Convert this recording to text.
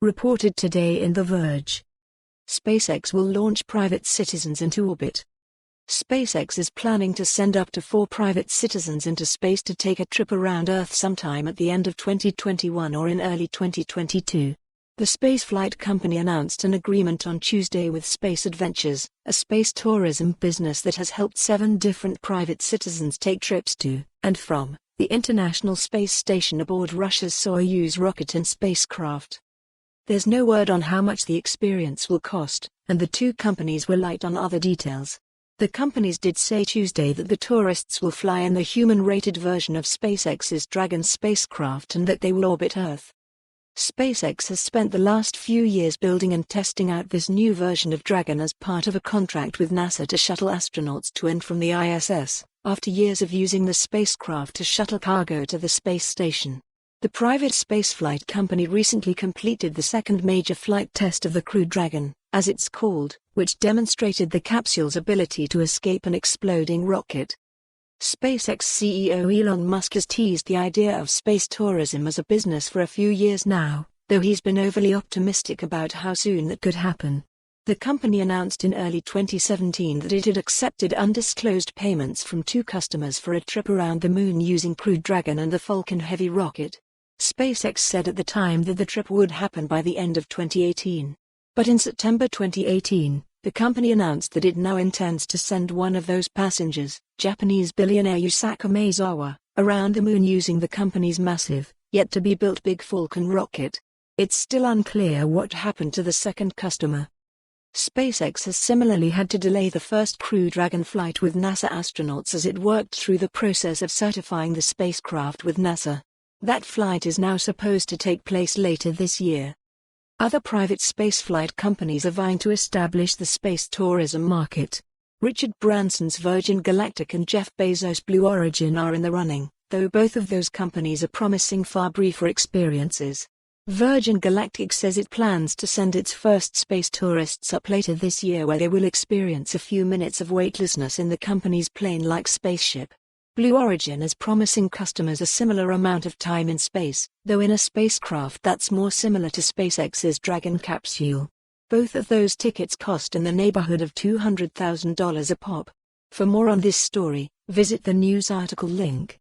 reported today in The Verge. SpaceX will launch private citizens into orbit. SpaceX is planning to send up to 4 private citizens into space to take a trip around Earth sometime at the end of 2021 or in early 2022. The spaceflight company announced an agreement on Tuesday with Space Adventures, a space tourism business that has helped 7 different private citizens take trips to and from the International Space Station aboard Russia's Soyuz rocket and spacecraft. There's no word on how much the experience will cost, and the two companies were light on other details. The companies did say Tuesday that the tourists will fly in the human-rated version of SpaceX's Dragon spacecraft and that they will orbit Earth. SpaceX has spent the last few years building and testing out this new version of Dragon as part of a contract with NASA to shuttle astronauts to and from the ISS, after years of using the spacecraft to shuttle cargo to the space station. The private spaceflight company recently completed the second major flight test of the Crew Dragon, as it's called, which demonstrated the capsule's ability to escape an exploding rocket. SpaceX CEO Elon Musk has teased the idea of space tourism as a business for a few years now, though he's been overly optimistic about how soon that could happen. The company announced in early 2017 that it had accepted undisclosed payments from 2 customers for a trip around the moon using Crew Dragon and the Falcon Heavy rocket. SpaceX said at the time that the trip would happen by the end of 2018. But in September 2018, the company announced that it now intends to send one of those passengers, Japanese billionaire Yusaku Maezawa, around the moon using the company's massive, yet-to-be-built Big Falcon rocket. It's still unclear what happened to the second customer. SpaceX has similarly had to delay the first Crew Dragon flight with NASA astronauts as it worked through the process of certifying the spacecraft with NASA. That flight is now supposed to take place later this year. Other private spaceflight companies are vying to establish the space tourism market. Richard Branson's Virgin Galactic and Jeff Bezos' Blue Origin are in the running, though both of those companies are promising far briefer experiences. Virgin Galactic says it plans to send its first space tourists up later this year, where they will experience a few minutes of weightlessness in the company's plane-like spaceship. Blue Origin is promising customers a similar amount of time in space, though in a spacecraft that's more similar to SpaceX's Dragon capsule. Both of those tickets cost in the neighborhood of $200,000 a pop. For more on this story, visit the news article link.